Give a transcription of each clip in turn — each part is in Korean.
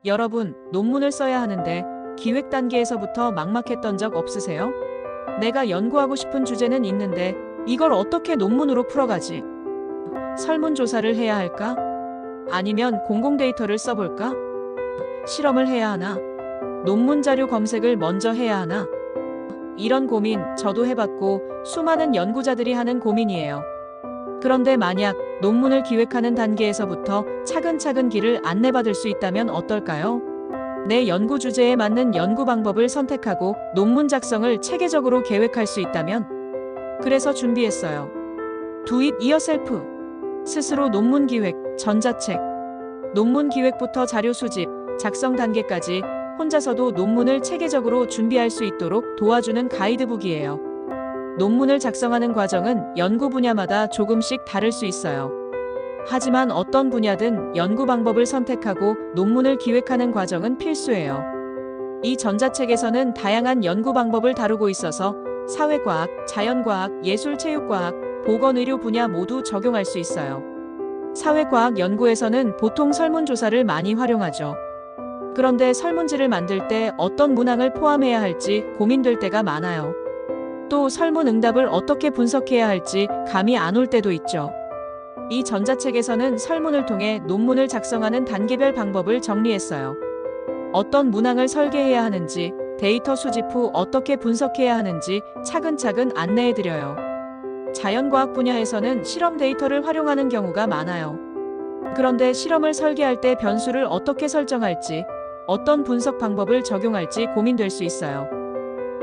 여러분, 논문을 써야 하는데 기획 단계에서부터 막막했던 적 없으세요? 내가 연구하고 싶은 주제는 있는데 이걸 어떻게 논문으로 풀어가지? 설문조사를 해야 할까? 아니면 공공 데이터를 써볼까? 실험을 해야 하나? 논문 자료 검색을 먼저 해야 하나? 이런 고민 저도 해봤고 수많은 연구자들이 하는 고민이에요. 그런데 만약 논문을 기획하는 단계에서부터 차근차근 길을 안내받을 수 있다면 어떨까요? 내 연구 주제에 맞는 연구 방법을 선택하고 논문 작성을 체계적으로 계획할 수 있다면? 그래서 준비했어요. Do it yourself. 스스로 논문 기획, 전자책. 논문 기획부터 자료 수집, 작성 단계까지 혼자서도 논문을 체계적으로 준비할 수 있도록 도와주는 가이드북이에요. 논문을 작성하는 과정은 연구 분야마다 조금씩 다를 수 있어요. 하지만 어떤 분야든 연구 방법을 선택하고 논문을 기획하는 과정은 필수예요. 이 전자책에서는 다양한 연구 방법을 다루고 있어서 사회과학, 자연과학, 예술체육과학, 보건의료 분야 모두 적용할 수 있어요. 사회과학 연구에서는 보통 설문조사를 많이 활용하죠. 그런데 설문지를 만들 때 어떤 문항을 포함해야 할지 고민될 때가 많아요. 또 설문 응답을 어떻게 분석해야 할지 감이 안 올 때도 있죠. 이 전자책에서는 설문을 통해 논문을 작성하는 단계별 방법을 정리했어요. 어떤 문항을 설계해야 하는지, 데이터 수집 후 어떻게 분석해야 하는지 차근차근 안내해드려요. 자연과학 분야에서는 실험 데이터를 활용하는 경우가 많아요. 그런데 실험을 설계할 때 변수를 어떻게 설정할지, 어떤 분석 방법을 적용할지 고민될 수 있어요.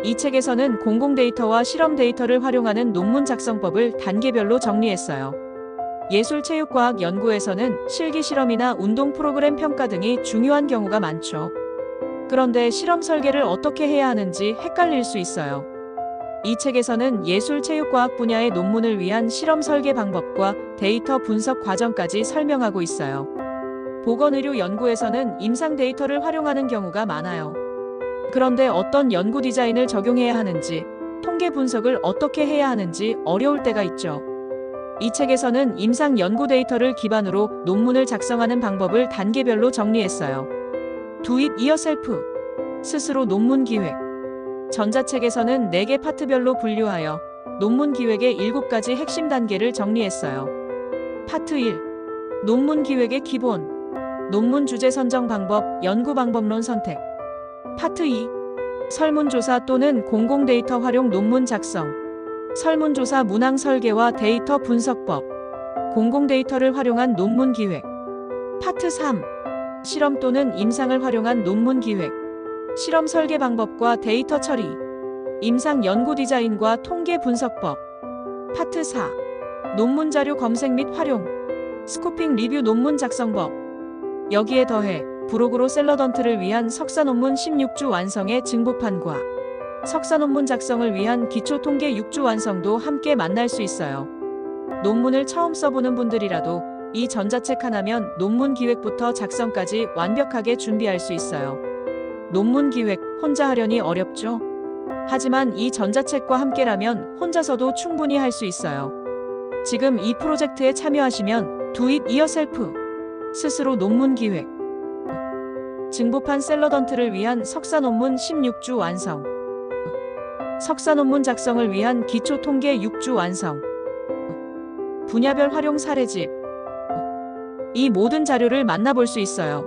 이 책에서는 공공 데이터와 실험 데이터를 활용하는 논문 작성법을 단계별로 정리했어요. 예술체육과학 연구에서는 실기 실험이나 운동 프로그램 평가 등이 중요한 경우가 많죠. 그런데 실험 설계를 어떻게 해야 하는지 헷갈릴 수 있어요. 이 책에서는 예술체육과학 분야의 논문을 위한 실험 설계 방법과 데이터 분석 과정까지 설명하고 있어요. 보건의료 연구에서는 임상 데이터를 활용하는 경우가 많아요. 그런데 어떤 연구 디자인을 적용해야 하는지, 통계 분석을 어떻게 해야 하는지 어려울 때가 있죠. 이 책에서는 임상 연구 데이터를 기반으로 논문을 작성하는 방법을 단계별로 정리했어요. Do it yourself. 스스로 논문 기획. 전자책에서는 4개 파트별로 분류하여 논문 기획의 7가지 핵심 단계를 정리했어요. 파트 1. 논문 기획의 기본. 논문 주제 선정 방법, 연구 방법론 선택. 파트 2. 설문조사 또는 공공 데이터 활용 논문 작성. 설문조사 문항 설계와 데이터 분석법. 공공 데이터를 활용한 논문 기획. 파트 3. 실험 또는 임상을 활용한 논문 기획. 실험 설계 방법과 데이터 처리. 임상 연구 디자인과 통계 분석법. 파트 4. 논문 자료 검색 및 활용. 스코핑 리뷰 논문 작성법. 여기에 더해 브로그로 셀러던트를 위한 석사 논문 16주 완성의 증보판과 석사 논문 작성을 위한 기초 통계 6주 완성도 함께 만날 수 있어요. 논문을 처음 써보는 분들이라도 이 전자책 하나면 논문 기획부터 작성까지 완벽하게 준비할 수 있어요. 논문 기획 혼자 하려니 어렵죠? 하지만 이 전자책과 함께라면 혼자서도 충분히 할 수 있어요. 지금 이 프로젝트에 참여하시면 Do it yourself. 스스로 논문 기획. 증보판 셀러던트를 위한 석사 논문 16주 완성. 석사 논문 작성을 위한 기초 통계 6주 완성. 분야별 활용 사례집. 이 모든 자료를 만나볼 수 있어요.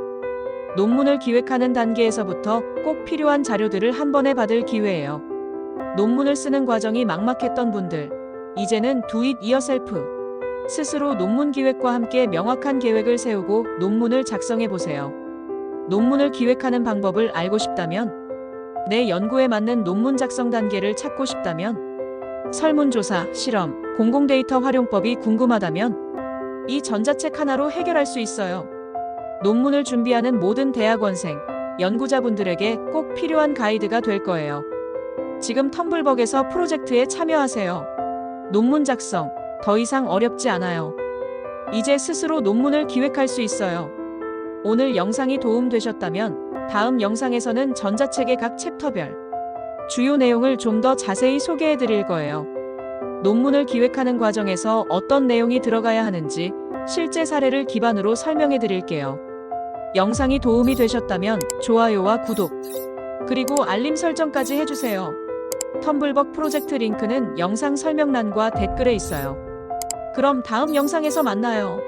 논문을 기획하는 단계에서부터 꼭 필요한 자료들을 한 번에 받을 기회예요. 논문을 쓰는 과정이 막막했던 분들, 이제는 Do it yourself. 스스로 논문 기획과 함께 명확한 계획을 세우고 논문을 작성해 보세요. 논문을 기획하는 방법을 알고 싶다면, 내 연구에 맞는 논문 작성 단계를 찾고 싶다면, 설문조사, 실험, 공공 데이터 활용법이 궁금하다면 이 전자책 하나로 해결할 수 있어요. 논문을 준비하는 모든 대학원생, 연구자분들에게 꼭 필요한 가이드가 될 거예요. 지금 텀블벅에서 프로젝트에 참여하세요. 논문 작성, 더 이상 어렵지 않아요. 이제 스스로 논문을 기획할 수 있어요. 오늘 영상이 도움되셨다면 다음 영상에서는 전자책의 각 챕터별 주요 내용을 좀 더 자세히 소개해 드릴 거예요. 논문을 기획하는 과정에서 어떤 내용이 들어가야 하는지 실제 사례를 기반으로 설명해 드릴게요. 영상이 도움이 되셨다면 좋아요와 구독, 그리고 알림 설정까지 해주세요. 텀블벅 프로젝트 링크는 영상 설명란과 댓글에 있어요. 그럼 다음 영상에서 만나요.